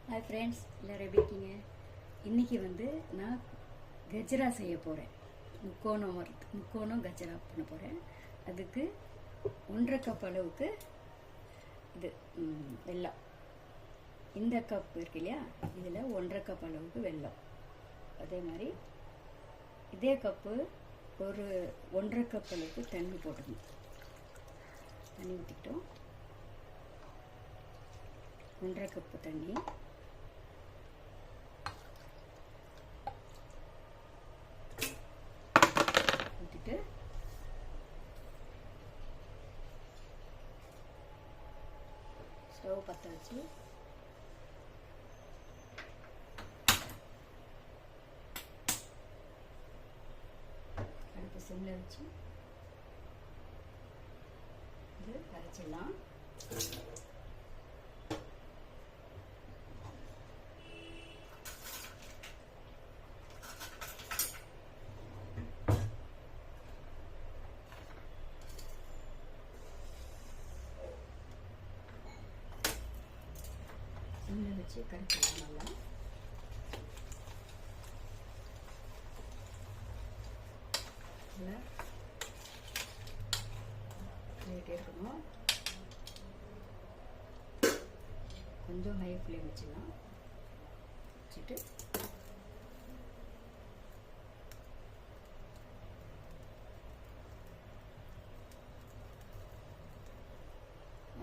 Hi friends, எல்லோரும் எப்படி இருக்கீங்க? இன்றைக்கி நான் கஜ்ரா செய்ய போகிறேன். முக்கோணம் கஜ்ரா பண்ண போகிறேன். அதுக்கு 1.5 கப் அளவுக்கு இது வெல்லம். இந்த கப் இருக்கு இல்லையா, இதில் 1.5 கப் அளவுக்கு வெல்லம். அதே மாதிரி இதே கப்பு ஒரு 1.5 கப் அளவுக்கு தண்ணி போட்டுக்கணும். தண்ணி ஊற்றிக்கிட்டோம். 1.5 கப்பு தண்ணி ஊற்றிட்டு ஸ்டவ் பற்ற வச்சு அடுப்பு சிம்மில் வச்சு இது கரைச்சிடலாம். சிம்மில் வச்சு கரைச்சிடலாம். நல்லா நல்லா பண்ணிகிட்டே இருக்கணும். கொஞ்சம் ஹை ஃப்ளேம் வச்சுக்கலாம். வச்சுட்டு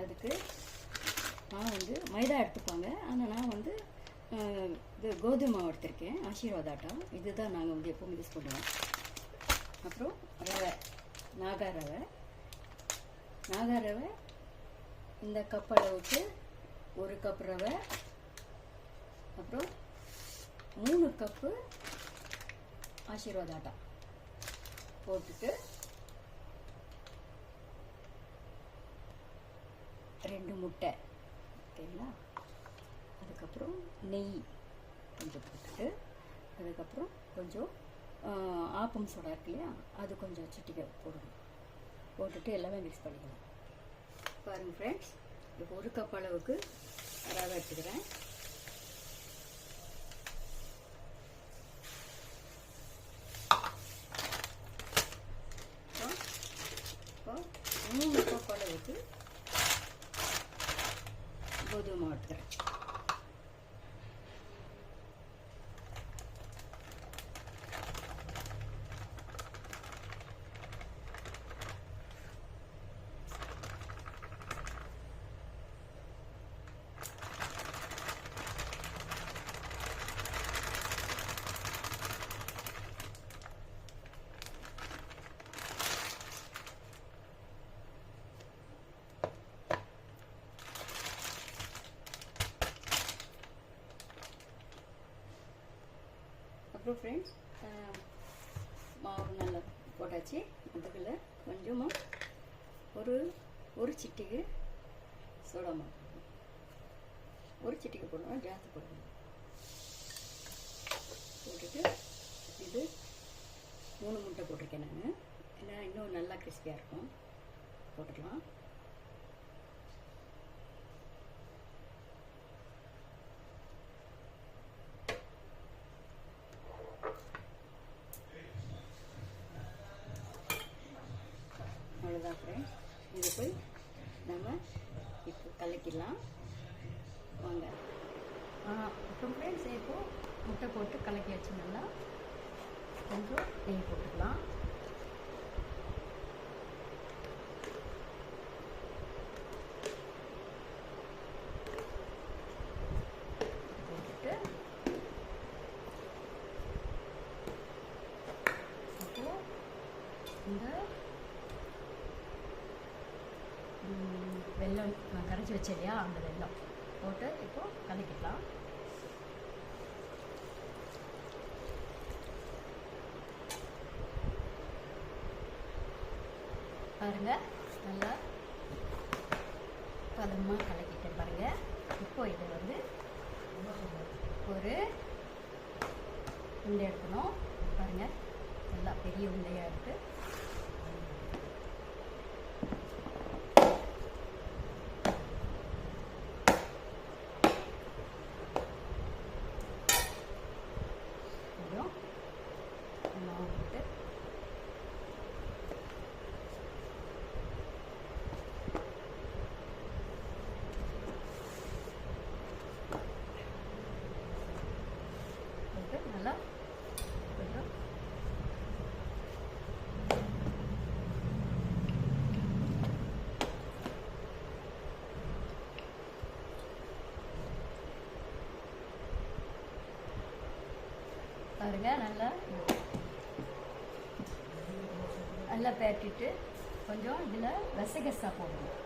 அதுக்கு நான் மைதா எடுத்துப்பாங்க, ஆனால் நான் இது கோதுமை மாவு எடுத்திருக்கேன். ஆசீர்வாத் ஆட்டா இதுதான் நாங்கள் எப்பவும் யூஸ் பண்ணுவோம். அப்புறம் ரவை, நாகா ரவை இந்த கப் அளவுக்கு 1 கப் ரவை. அப்புறம் 3 கப்பு ஆசீர்வாத் ஆட்டா போட்டுட்டு 2 முட்டை, ஓகேங்களா. அதுக்கப்புறம் நெய் கொஞ்சம் போட்டுட்டு, அதுக்கப்புறம் கொஞ்சம் ஆப்பம் சோடா இருக்கு இல்லையா, அது கொஞ்சம் சிட்டிகை போடணும். போட்டுட்டு எல்லாமே மிக்ஸ் பண்ணிக்கலாம். பாருங்கள் ஃப்ரெண்ட்ஸ், இப்போ 1 கப் அளவுக்கு ரவை எடுத்துக்கிறேன். இப்போ 3 கப் அளவுக்கு கோதுமை மாவு எடுத்துக்கிறேன். அப்புறம் ஃப்ரெண்ட்ஸ், மாவு நல்லா போட்டாச்சு. அதுக்குள்ள கொஞ்சமாக ஒரு சிட்டிகை சோடா மாவு, ஒரு சிட்டிகை போடணும், ஜாஸ்தி போடணும். போட்டுட்டு இது 3 முட்டை போட்டிருக்கேன் நான், ஏன்னா இன்னும் நல்லா கிறிஸ்பியாக இருக்கும். போட்டுக்கலாம். அவ்வளோதான் ஃப்ரெண்ட்ஸ், இது போய் நம்ம இப்போ கலக்கிடலாம் வாங்க. அப்புறம் ஃப்ரெண்ட்ஸ், இப்போது முட்டை போட்டு கலக்கி வச்சு நல்லா கொஞ்சம் நெய் போட்டுக்கலாம். போட்டுட்டு அப்போது இந்த வெல்லம் நான் கரைச்சி வச்சேன் இல்லையா, அந்த வெல்லம் போட்டு இப்போது கலக்கிடலாம். பாருங்கள், நல்லா பதமாக கலக்கிட்டேன் பாருங்கள். இப்போ இதை ஒரு உருண்டை எடுக்கணும். பாருங்கள், நல்லா பெரிய உருண்டையாக இருக்குது. பாருங்கள் நல்லா நல்லா பேட்டிட்டு கொஞ்சம் இதில் கசகசா போடணும்.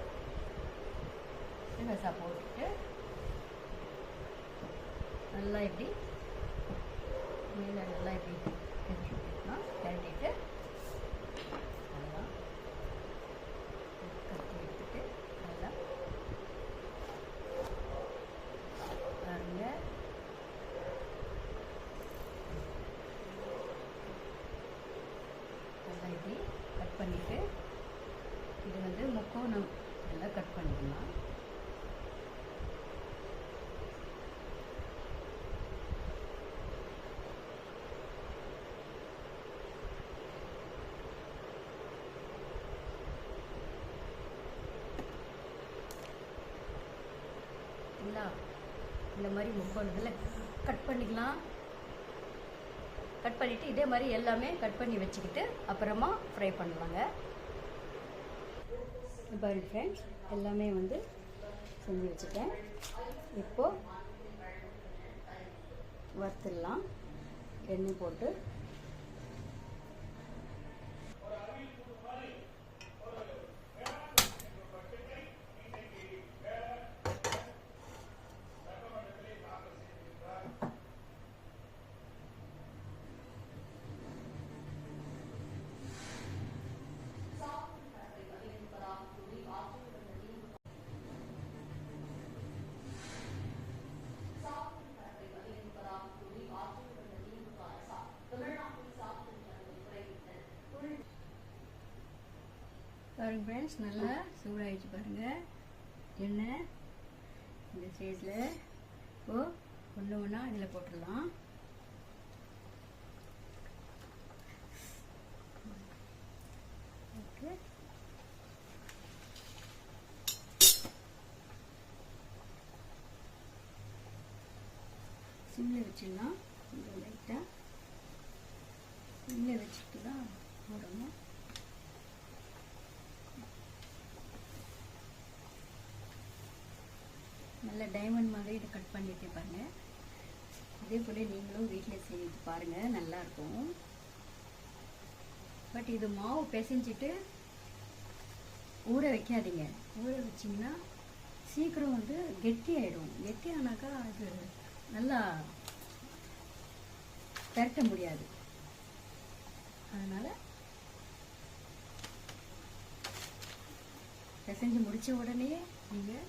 கசகசா போட்டுட்டு நல்லா இப்படி மேலே நல்லா இப்படி கரட்டிட்டு நல்லா கட்டி எடுத்துட்டு நல்லா பாருங்க. நல்லா இப்படி கட் பண்ணிட்டு இது வந்து முக்கோணம் நல்லா கட் பண்ணிக்கலாம். இந்த மாதிரி முக்கோணத்தில் கட் பண்ணிக்கலாம். கட் பண்ணிவிட்டு இதே மாதிரி எல்லாமே கட் பண்ணி வச்சுக்கிட்டு அப்புறமா ஃப்ரை பண்ணலாங்க. பாருங்க ஃப்ரெண்ட்ஸ், எல்லாமே வந்து செஞ்சு வச்சுட்டேன். இப்போது வறுத்துடலாம். எண்ணெய் போட்டு பாருங்க ஃப்ரெண்ட்ஸ், நல்லா சூடாகிடுச்சு பாருங்கள் எண்ணெய். இந்த ஸ்டேஜில் இப்போது ஒன்று ஒன்றா இதில் போட்டுடலாம். ஓகே, சிம்மில் வச்சிடலாம். கொஞ்சம் லைட்டாக சிம்மில் வச்சுட்டு தான் போடணும். நல்ல டைமண்ட் மாதிரி இதை கட் பண்ணிட்டு பாருங்கள். இதே போல் நீங்களும் வீட்டில் செய்து பாருங்கள், நல்லாயிருக்கும். பட் இது மாவு பிசைஞ்சிட்டு ஊற வைக்காதீங்க. ஊற வச்சிங்கன்னா சீக்கிரம் வந்து கெட்டி ஆகிடும். கெட்டி ஆனாக்கா அது நல்லா திரட்ட முடியாது. அதனால் பிசைஞ்சு முடித்த உடனே நீங்கள்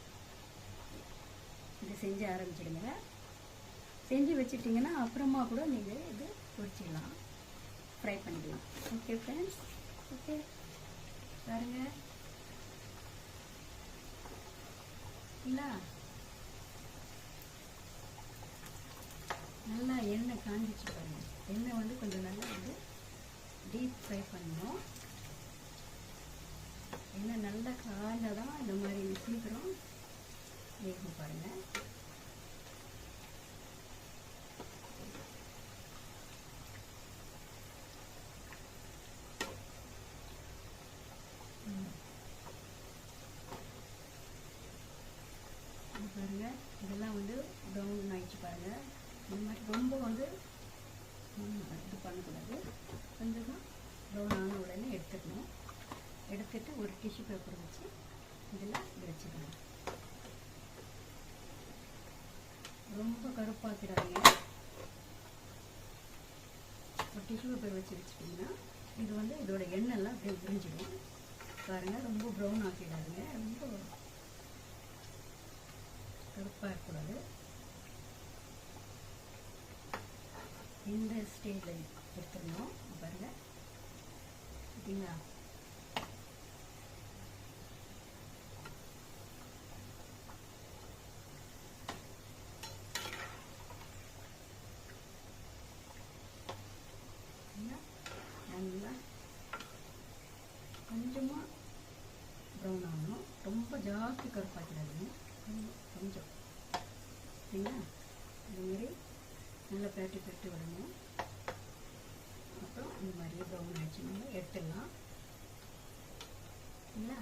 இதை செஞ்சு ஆரம்பிச்சிடுங்க. செஞ்சு வச்சுட்டிங்கன்னா அப்புறமா கூட நீங்கள் இது பொரிச்சிடலாம், ஃப்ரை பண்ணிக்கலாம். ஓகே ஃப்ரெண்ட்ஸ், ஓகே பாருங்க. இல்லை நல்லா எண்ணெய் காஞ்சிச்சு பாருங்க. எண்ணெய் வந்து கொஞ்சம் நல்லா வந்து டீப் ஃப்ரை பண்ணணும். எண்ணெய் நல்லா காய்ஞ்சாதான் இந்த மாதிரி சீக்கிரம் வேகும் பாருங்க. பாருங்க, இதெல்லாம் வந்து ப்ரௌன் ஆயிடுச்சு பாருங்க. இந்த மாதிரி ரொம்ப வந்து இது பண்ணக்கூடாது. கொஞ்சம் தான் ப்ரௌன் ஆன உடனே எடுத்துக்கணும். எடுத்துட்டு ஒரு டிஷ்யூ பேப்பர் வச்சு இதில் வச்சுக்கணும். ரொம்ப கருப்பாக்கிடாதீங்க. ஒரு டிஷ்யூ பேப்பர் வச்சு வச்சுட்டிங்கன்னா இது வந்து இதோட எண்ணெய்லாம் அப்படியே உறிஞ்சிடும் பாருங்கள். ரொம்ப ப்ரௌன் ஆக்கிடாதீங்க, ரொம்ப கருப்பாக இருக்கக்கூடாது. இந்த ஸ்டேஜில் எடுத்துடணும் பாருங்கள். பார்த்தீங்களா? நல்லா கொஞ்சமாக ப்ரௌன் ஆகணும். ரொம்ப ஜாஸ்தி கருப்பாக்கிடாதீங்க, கொஞ்சம். சரிங்களா? இதுமாரி நல்லா பேட்டி விடணும். அப்புறம் இந்த மாதிரியே ப்ரௌன் ஆகிடுச்சு, நம்ம எடுத்துடலாம். சரிங்களா?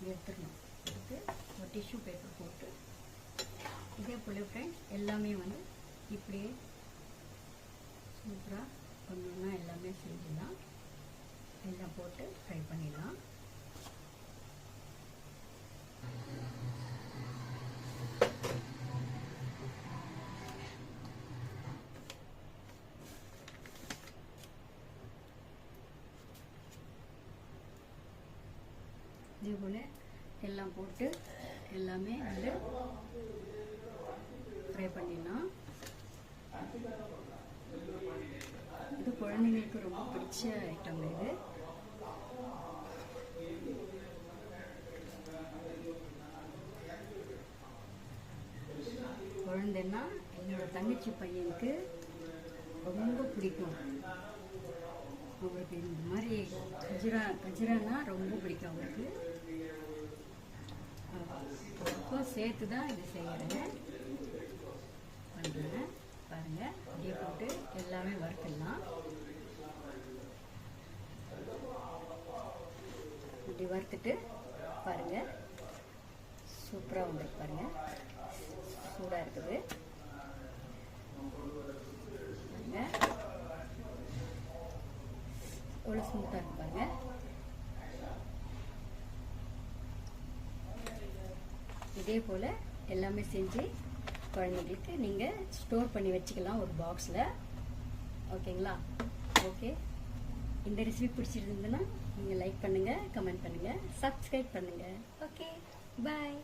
எடுத்துடணும். எடுத்து ஒரு டிஷ்யூ பேப்பர் போட்டு இதே போல் ஃப்ரெண்ட்ஸ் எல்லாமே வந்து இப்படியே சூப்பராக ஒன்று எல்லாமே செஞ்சிடலாம். எல்லாம் போட்டு ஃப்ரை பண்ணிடலாம். இதே போல் எல்லாம் போட்டு எல்லாமே வந்து ஃப்ரை பண்ணிடலாம். இது குழந்தைங்களுக்கு ரொம்ப பிடிச்ச ஐட்டம். இது குழந்தைன்னா என்னோட தங்கச்சி பையனுக்கு ரொம்ப பிடிக்கும். அவருக்கு இந்த மாதிரி கஜ்ரானா ரொம்ப பிடிக்கும் அவருக்கு. அப்போ சேர்த்து தான் இது செய்கிறேன் பண்ணுறேன். பாருங்கள், அப்படியே போட்டு எல்லாமே வறுத்துடலாம். இப்படி வறுத்துட்டு பாருங்கள், சூப்பராக வந்துருக்கு. பாருங்கள், சூடாக இருக்குது. பாருங்கள் எவ்வளோ ஸ்மூத்தாக இருக்கு பாருங்கள். இதே போல் எல்லாமே செஞ்சு குழந்தைங்களுக்கு நீங்கள் ஸ்டோர் பண்ணி வச்சுக்கலாம் ஒரு பாக்ஸில். ஓகேங்களா? ஓகே, இந்த ரெசிபி பிடிச்சிருந்ததுன்னா நீங்கள் லைக் பண்ணுங்கள், கமெண்ட் பண்ணுங்கள், சப்ஸ்கிரைப் பண்ணுங்கள். ஓகே, பாய்.